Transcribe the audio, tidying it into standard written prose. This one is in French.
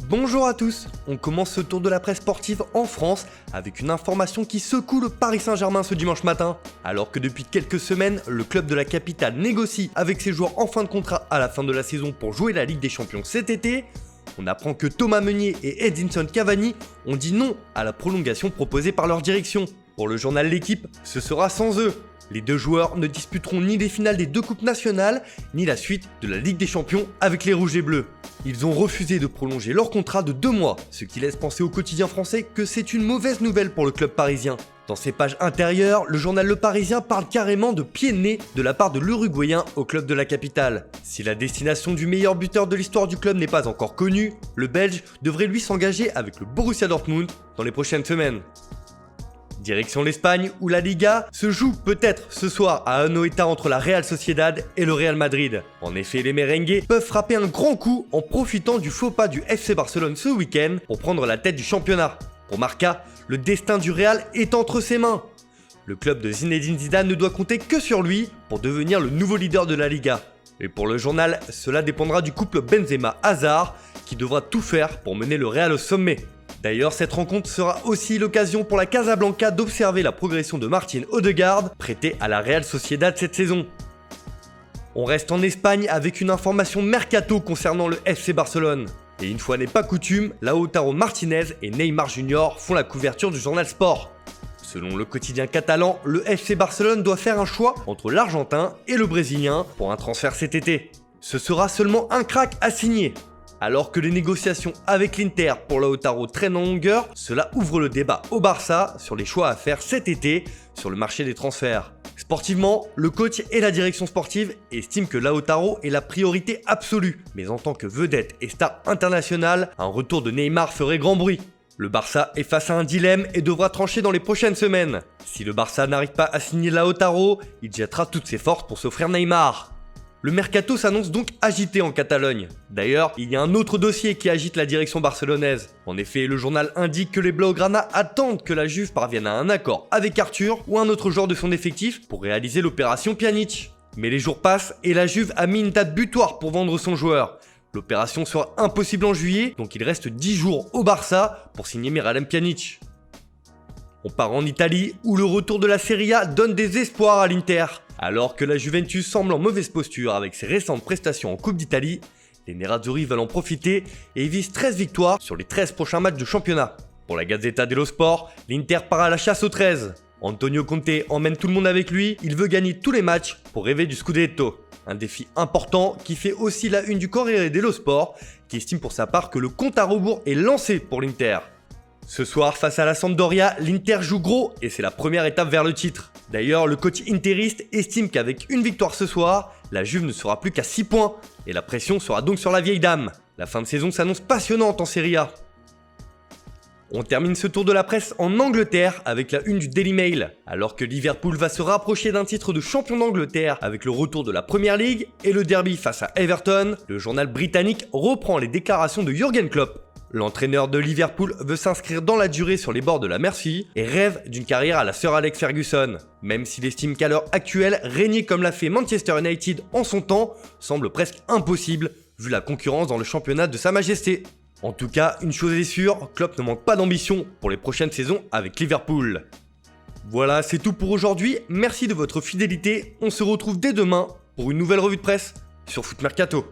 Bonjour à tous, on commence ce tour de la presse sportive en France avec une information qui secoue le Paris Saint-Germain ce dimanche matin. Alors que depuis quelques semaines, le club de la capitale négocie avec ses joueurs en fin de contrat à la fin de la saison pour jouer la Ligue des Champions cet été, on apprend que Thomas Meunier et Edinson Cavani ont dit non à la prolongation proposée par leur direction. Pour le journal L'Équipe, ce sera sans eux. Les deux joueurs ne disputeront ni les finales des deux coupes nationales, ni la suite de la Ligue des Champions avec les Rouges et Bleus. Ils ont refusé de prolonger leur contrat de 2 mois, ce qui laisse penser au quotidien français que c'est une mauvaise nouvelle pour le club parisien. Dans ses pages intérieures, le journal Le Parisien parle carrément de pied de nez de la part de l'Uruguayen au club de la capitale. Si la destination du meilleur buteur de l'histoire du club n'est pas encore connue, le Belge devrait lui s'engager avec le Borussia Dortmund dans les prochaines semaines. Direction l'Espagne où la Liga se joue peut-être ce soir à Anoeta entre la Real Sociedad et le Real Madrid. En effet, les merengues peuvent frapper un grand coup en profitant du faux pas du FC Barcelone ce week-end pour prendre la tête du championnat. Pour Marca, le destin du Real est entre ses mains. Le club de Zinedine Zidane ne doit compter que sur lui pour devenir le nouveau leader de la Liga. Et pour le journal, cela dépendra du couple Benzema-Hazard qui devra tout faire pour mener le Real au sommet. D'ailleurs, cette rencontre sera aussi l'occasion pour la Casablanca d'observer la progression de Martin Odegaard, prêté à la Real Sociedad cette saison. On reste en Espagne avec une information mercato concernant le FC Barcelone. Et une fois n'est pas coutume, Lautaro Martinez et Neymar Junior font la couverture du journal Sport. Selon le quotidien catalan, le FC Barcelone doit faire un choix entre l'Argentin et le Brésilien pour un transfert cet été. Ce sera seulement un crack à signer. Alors que les négociations avec l'Inter pour Lautaro traînent en longueur, cela ouvre le débat au Barça sur les choix à faire cet été sur le marché des transferts. Sportivement, le coach et la direction sportive estiment que Lautaro est la priorité absolue, mais en tant que vedette et star internationale, un retour de Neymar ferait grand bruit. Le Barça est face à un dilemme et devra trancher dans les prochaines semaines. Si le Barça n'arrive pas à signer Lautaro, il jettera toutes ses forces pour s'offrir Neymar. Le mercato s'annonce donc agité en Catalogne. D'ailleurs, il y a un autre dossier qui agite la direction barcelonaise. En effet, le journal indique que les Blaugrana attendent que la Juve parvienne à un accord avec Arthur ou un autre joueur de son effectif pour réaliser l'opération Pjanic. Mais les jours passent et la Juve a mis une date butoir pour vendre son joueur. L'opération sera impossible en juillet, donc il reste 10 jours au Barça pour signer Miralem Pjanic. On part en Italie où le retour de la Serie A donne des espoirs à l'Inter. Alors que la Juventus semble en mauvaise posture avec ses récentes prestations en Coupe d'Italie, les Nerazzurri veulent en profiter et visent 13 victoires sur les 13 prochains matchs de championnat. Pour la Gazzetta dello Sport, l'Inter part à la chasse aux 13. Antonio Conte emmène tout le monde avec lui, il veut gagner tous les matchs pour rêver du Scudetto. Un défi important qui fait aussi la une du Corriere dello Sport, qui estime pour sa part que le compte à rebours est lancé pour l'Inter. Ce soir, face à la Sampdoria, l'Inter joue gros et c'est la première étape vers le titre. D'ailleurs, le coach interiste estime qu'avec une victoire ce soir, la Juve ne sera plus qu'à 6 points et la pression sera donc sur la vieille dame. La fin de saison s'annonce passionnante en Serie A. On termine ce tour de la presse en Angleterre avec la une du Daily Mail. Alors que Liverpool va se rapprocher d'un titre de champion d'Angleterre avec le retour de la Premier League et le derby face à Everton, le journal britannique reprend les déclarations de Jürgen Klopp. L'entraîneur de Liverpool veut s'inscrire dans la durée sur les bords de la Mersey et rêve d'une carrière à la Sir Alex Ferguson. Même s'il estime qu'à l'heure actuelle, régner comme l'a fait Manchester United en son temps semble presque impossible vu la concurrence dans le championnat de Sa Majesté. En tout cas, une chose est sûre, Klopp ne manque pas d'ambition pour les prochaines saisons avec Liverpool. Voilà, c'est tout pour aujourd'hui, merci de votre fidélité, on se retrouve dès demain pour une nouvelle revue de presse sur Foot Mercato.